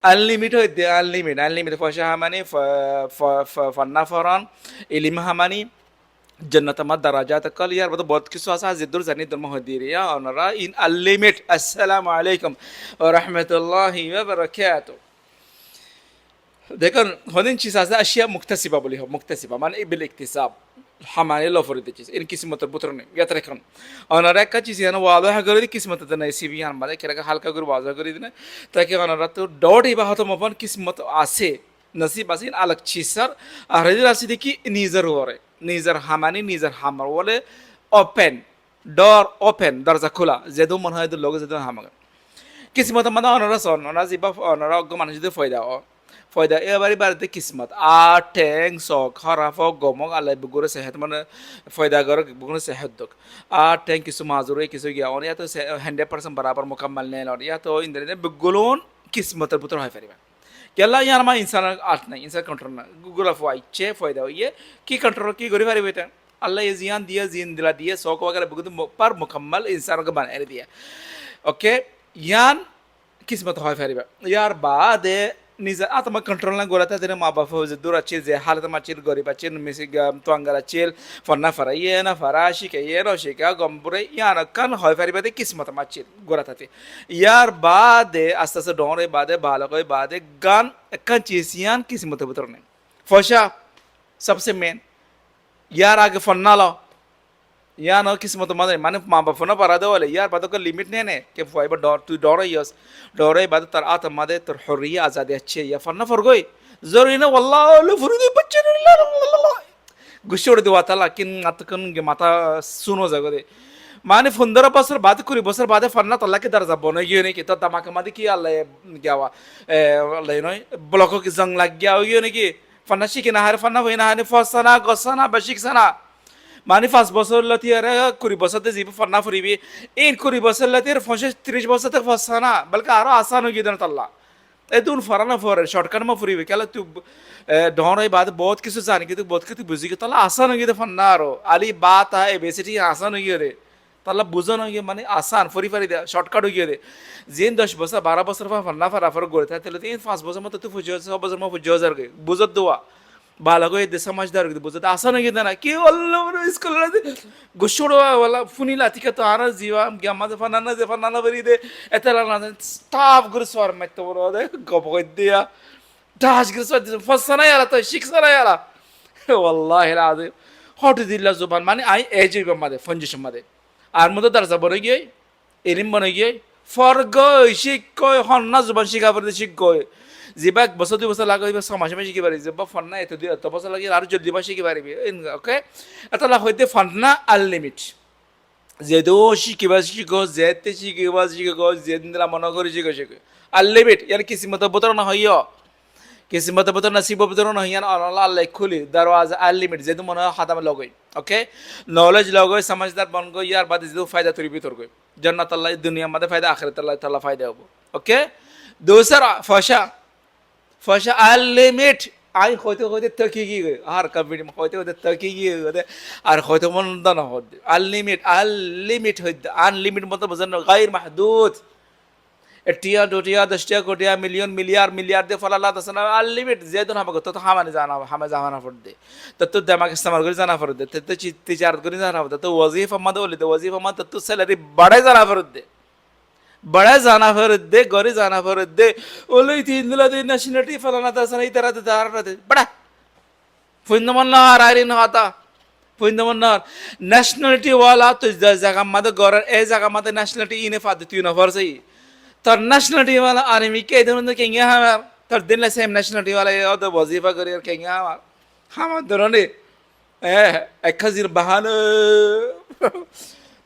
Unlimited হইতে unlimited পয়সা Hamani ফান্না Ferran ইলিম হামানি জান্নাত আমার দারাজাত কল ইয়ার বড় বহুত কিছু আছে জিদুর জানি দর মহদিরিয়া ওনারা ইন আনলিমিট আসসালামু আলাইকুম ওয়া রাহমাতুল্লাহি ওয়া বারাকাতুহু দেখুন হদিন চিজ আছে আশিয়া মুক্তাসিবা বলি হোক মুক্তাসিবা মানে বিল ইকতিসাব হামানি লফরি দিছিস ইন কিসমতের বুতর নেই ইয়াত রেখন ওনারা একটা চিজ ইয়ান ওয়াদাহ করে দি কিসমত না সিবি ইয়ান মানে কেরা হালকা করে ওয়াদাহ করে দিনে তাকে ওনারা তো ডট ইবা হতো মপন কিসমত আছে নসিব আছে আলাক চিসার আর রেদিল আছে দেখি নিজের ওরে নিজের হামানি নিজের হামার বলে ওপেন ডর ওপেন দরজা খোলা যেদু মনে হয় লোক যেদু হামাগ কিসমত মানে ওনারা সন ওনারা জিবা ওনারা অজ্ঞ মানুষ যদি ফয়দা ফয়দা এবারে বাড়িতে কিসমত ঠেং চক হরাফ গমক আল্লাহ বুগুরে সেহেত মানে ফয়দা গর বুগুরে সেহেত দক ঠেং কিছু মাজুরে কিছু গিয়া অন ইয়াতো 100% বরাবর মোকাম্মল নেই লন ইয়াতো ইন্দ্রিনে বুগুলুন কিসমতের ভিতর হয় পারিবা কেলা ইয়ার মা ইনসান আট নাই ইনসান কন্ট্রোল না গুগল অফ আইছে ফয়দা ইয়ে কি কন্ট্রোল কি করি পারিবে এটা আল্লাহ ये जियान दिया जिन दिला दिया सौक वगैरह बुगुद पर मुकम्मल इंसान को बना दिया ओके यान किस्मत হয় পারিবা ইয়ার বাদে নিজে আত্মা কন্ট্রোল না গোলাতে দিনে মা বাবা হয়ে দূর আছে যে হালত মাচিল গরিব আছে মিসি তোয়াঙ্গার আছে ফন্না ফারা ইয়ে না ফারা শিখে ইয়ে রশিকা গম্বুরে ইয়ার কান হয় পারিবা দে কিসমত মাচিল গোলাতে ইয়ার বাদে আস্তে আস্তে ডরে বাদে ভালো করে বাদে গান একখান চিজ ইয়ান কিসমতের ভিতর নেই ফসা সবসে মেন ইয়ার আগে ফন্না লো या न किस्मत माने माँ बाप न परा दे वाले यार बातों का लिमिट नहीं है कि फाइबर डॉर तू डॉर यस डॉर बात तर आत मादे तर हरिया आज़ादी अच्छी या फरना फरगोई जरूरी ना वल्लाह लो फरुदी बच्चे नहीं गुस्से उड़ दिवा था लेकिन अतकन के माता सुनो जगह दे माने 15 बছর बाद कुरी बছর बाद फरना तल्ला के दर्जा बने गियो नहीं कि तो तमाक मादी की अल्लाह क्या हुआ अल्लाह नो ब्लॉकों की जंग लग गया हो नहीं कि फरना शिकी ना हर फरना हुई ना हर फसना गसना बशिक सना মানে 5 বছর লতি আর 20 বছরতে জীব ফনা ফুরিবি এই 20 বছর লতি আর 30 বছর তক ফসানা বলকে আরো আসান হয়ে গিয়ে তাল্লা এই তুন ফরানা ফরে শর্টকাট মা ফুরিবি কেলা তুই ডরাই বাদ বহুত কিছু জানি কিন্তু বহুত কিছু বুঝি গিয়ে তাল্লা আসান হয়ে গিয়ে ফন্না আরো আলি বাত আয় বেসিটি আসান হয়ে গিয়ে রে তাল্লা বুঝন হয়ে গিয়ে মানে আসান ফুরি ফারি দে শর্টকাট হয়ে গিয়ে রে যেন 10 বছর 12 বছর ফন্না ফারা ফর গড়ে তাহলে 5 বছর মতো তুই ফুজো 6 বছর মতো ফুজো হাজার বুঝত দোয়া बालको ये समझदार बुझत असं नाही घेताना की वल्ल स्कूल गुशोड वाला फुनीला तिका तो आना जीवा माझं फनाना जे फनाना बरी दे एताला ना स्टाफ गुरु स्वार मत तो बरो दे गप दिया डास गुरु स्वार फसना याला तो शिक्षना याला wallahi alazim हट दिला जुबान माने आई एज मध्ये फंजिश मध्ये আর মধ্যে দরজা বনে গিয়ে এলিম বনে গিয়ে ফরগই শিক্ষয় হন্না জুবান শিখা পড়তে শিক্ষয় যেবা 1 বছর 2 বছর লাগে 6 মাসে শিখি পারি যেবা ফন্না এত বছর লাগে আর জলদি বা শিখি পারিবি ওকে এটা হইতে ফন্না আনলিমিট যেদো শিখিবা শিখো যেতে শিখিবা শিখো যেদিনলা মনে করি শিখো আনলিমিট ইয়ার কিসমত বতর না হইও কিসমত বতর নসিব বতর না হইয়া আল্লাহ আল্লাহ খুলি দরওয়াজা আনলিমিট যেদো মনে হাতাম লগই ওকে নলেজ লগই সমঝদার বন গই ইয়ার বাদে যেদো ফায়দা তরি ভিতর গই জান্নাত আল্লাহ দুনিয়া মধ্যে ফায়দা আখিরাত আল্লাহ তাআলা ফায়দা হবে ওকে दूसरा फशा আনলিমিট আই হইতে হইতে তকি গিয়ে আর কমিটি হইতে হইতে তকি গিয়ে আর হইতে মন না হইতে আনলিমিট হইতে আনলিমিট মত বুঝেন গায়র মাহদুদ এটিয়া ডটিয়া 10 কোটিয়া মিলিয়ন মিলিয়ার দে ফলাল্লাহ তাসনা আনলিমিট যেদন হবে তো হামানে জানা পড়দে তো দিমাগ ইস্তেমাল করে জানা পড়দে তো তিজারত করে জানা পড়দে তো ওয়াজিফা মদ বলি তো ওয়াজিফা মদ তো স্যালারি বাড়াই জানা পড়দে बड़ा जाना फिर दे गौरी जाना फिर दे ओले थी इंदुला दे नेशनलिटी फलाना था सही तरह दे दार दे बड़ा फुंदमन्ना आरी न आता फुंदमन्ना नेशनलिटी वाला तो जगह मत गौरन ए जगह मत नेशनलिटी इने फाद तू न फर सही तर नेशनलिटी वाला आर्मी के इधर उधर केंगे हम तर दिन ले सेम नेशनलिटी वाला ये तो वजीफा करियर केंगे हम दोनों ने एक खजीर बहाने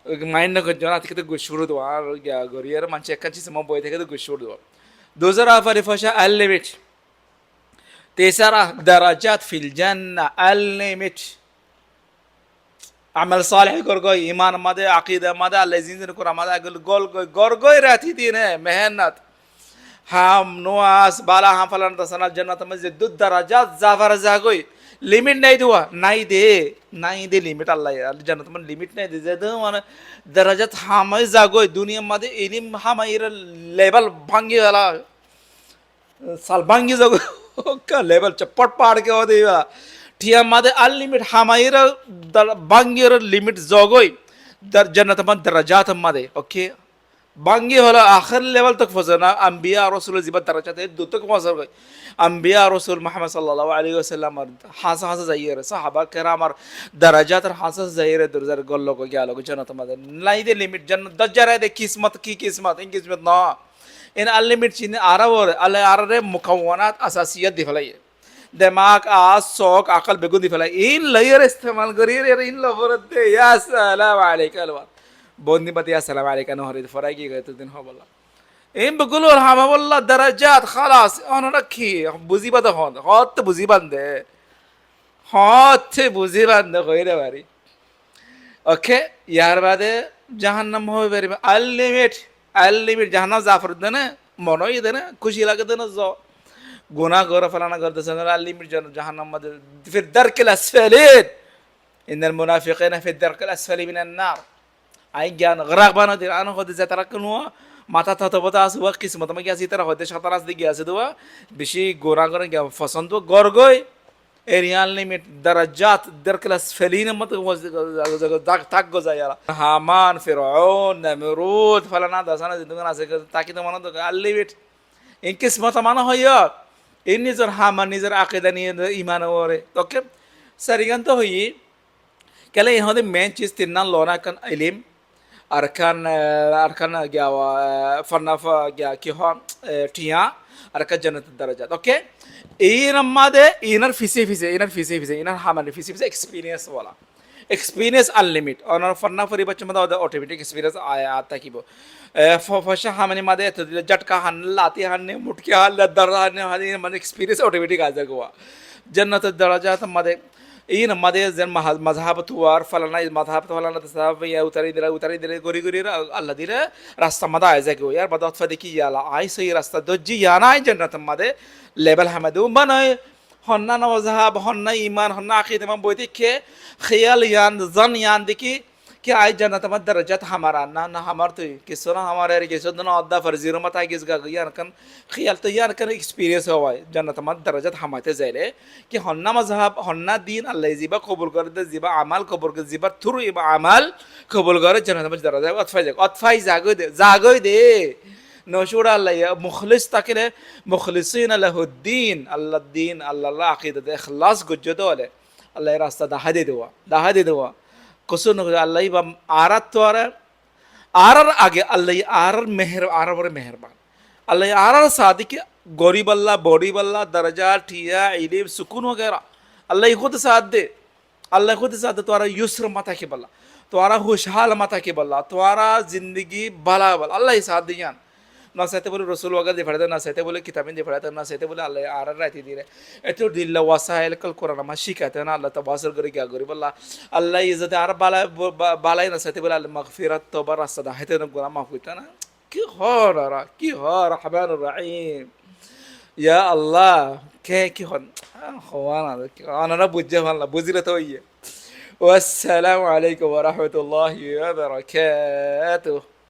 माइंड को जो ना तो कितने गुस्सुर दो आर क्या गोरियर मांचे एक चीज़ मम बोलते हैं तो गुस्सुर दो दूसरा फरिफाशा अल-लिमिट तीसरा दराजात फिल जन्ना अल-लिमिट अमल सालेह करगोई ईमान मदे अकीदा मदे अल्लाज़ीन ने कुरान मदे गोल गोरगोई रहती थी ने मेहनत हम नवास बाला हम फलन तसना जन्नत में जिद्दुद दराजात जाफर जागोई लिमिट नहीं दे लिमिट अल्लाह जन्नत में लिमिट नहीं दे जेदो माने दराजात हामाय जागोय दुनिया मध्ये इलिम हामायर लेवल भांगी वाला salbangi zago ka level chapat pad ke odiwa tia made unlimit hamaira dar bangir limit zogoi dar jannat man darajat made okay bangi holo akhir level tak fazana anbiya rasul zibat darajat do tak fazar goi anbiya rasul muhammad sallallahu alaihi wasallam hasa hasa zaire sahaba kiramar darajat ar hasa zaire durzar gollo ko gyalo jannat made laide limit jannat dajjara de kismat ki kismat in kismat na in unlimited चीज़ें आरा वो अल्लाह आरा रे मुकव्वनात असासियत दिखलाई है दिमाग आस शौक अकल बेगुन दिखलाई in layer इस्तेमाल करिए रे इन लफरत दे या सलाम अलैकुम अलवा बोंदी बत या सलाम अलैकुम नो हरिद फराई की गए तो दिन हो बोला इन बगुल और हम बोला दरजात खलास अन रखी बुझी बत होत बुझी बंदे होत बुझी बंदे कोई रे बारी ओके यार बादे जहन्नम हो बेरी अनलिमिटेड अनलिमिट जहाना जाफर देना मनो ये देना खुशी लगे देना जो गुनाह गौर फलाना कर दे सनर अनलिमिट जहानम मद फिर दरक الاسفلين ان المنافقين في الدرك الاسفل من النار आई ज्ञान गराक बानो दे आनो होते जतरा कनुवा माथा था तो बता सुवा किस्मत में क्या सीता होते शतरास दे गया से दुआ बिशी गोरा गोरा क्या फसन तो गोरगोय एरियल लिमिट दरजात दरक الاسفلين मत दाग ताक गो जायाला हामान फिरौन नमरूद फलाना दसाना जिंदगी ना से ताकि तो मानो तो अनलिमिट इन किस्मत मानो हो या इन निजर हामान निजर अकीदा नि ईमान ओरे ओके सरिगन तो हुई कले यहाँ दे मेन चीज तिन्ना लोना कन इल्म अरकान अरकान क्या फन्नाफ क्या कि हो टिया अरका जन्नत दरजात ओके इन अम्मा दे इनर फिसे इनर हामान फिसे एक्सपीरियंस वाला एक्सपीरियंस अनलिमिट और फन्ना फरी बच्चे मतलब ऑटोमेटिक एक्सपीरियंस आया आता की वो फशा हामने मादे तो झटका हन लाती हन मुटकी हन दर हन हन मन एक्सपीरियंस ऑटोमेटिक आ जाएगा जन्नत दरजात मादे इन मादे जन मजहबत हुआ फलाना मजहबत फलाना तसाब या उतारी दिले गोरी गोरी अल्लाह दिले रास्ता मदा आ जाएगा यार बदौत फदी की याला आई सही रास्ता दज्जी याना है जन्नत मादे लेवल हमदे बनाए हन्ना न मजहब हन्ना ईमान हन्ना अकीदे में बोलते के ख्याल यान जन यान देखी कि आई जन्नत में दरजत हमारा ना ना हमार तो किसना हमारे रे किस दोनों अद्दा फर्जीरो मत आई किस गा यार कन ख्याल तो यार कन एक्सपीरियंस हुआ है जन्नत में दरजत हमारे ज़ैले कि हन्ना मजहब हन्ना दीन अल्लाह जीबा कबूल कर दे जीबा अमल कबूल कर जीबा थ्रू इबा अमल कबूल कर जन्नत में दरजत अतफाई जागो दे नशूर अल्लाह या मुखलिस ताकि मुखलिसीन लहुद्दीन अल्लाह दीन अल्लाह अकीदत इखलास गुज्जतो ले अल्लाह रास्ता दाहा दे दुआ कुसुन अल्लाह बा आरत तो आरर आगे अल्लाह आरर मेहरबान अल्लाह आरर सादी के गरीब अल्लाह बॉडी अल्लाह दर्जा ठिया इल्म सुकून वगैरह अल्लाह खुद साथ दे तुम्हारा युस्र मता के बल्ला तुम्हारा खुशहाल मता के बल्ला तुम्हारा जिंदगी भला बल्ला अल्लाह साथ दिया ना सहते बोले रसूल वगैरह दे फड़ते ना सहते बोले किताबें दे फड़ते ना सहते बोले अल्लाह आरर रहती दी रे एतो दिल वसाइल कल कुरान में शिकायत है ना अल्लाह तबासर करे क्या करे बल्ला अल्लाह इज्जत आर बाला ना सहते बोले मगफिरत तौबा रास्ता है ना गुनाह माफ करता ना की हो रहमान रहीम या अल्लाह की हो खवाना अना ना बुझे वाला बुझी रहता है वस्सलामु अलैकुम व रहमतुल्लाहि व बरकातुहू।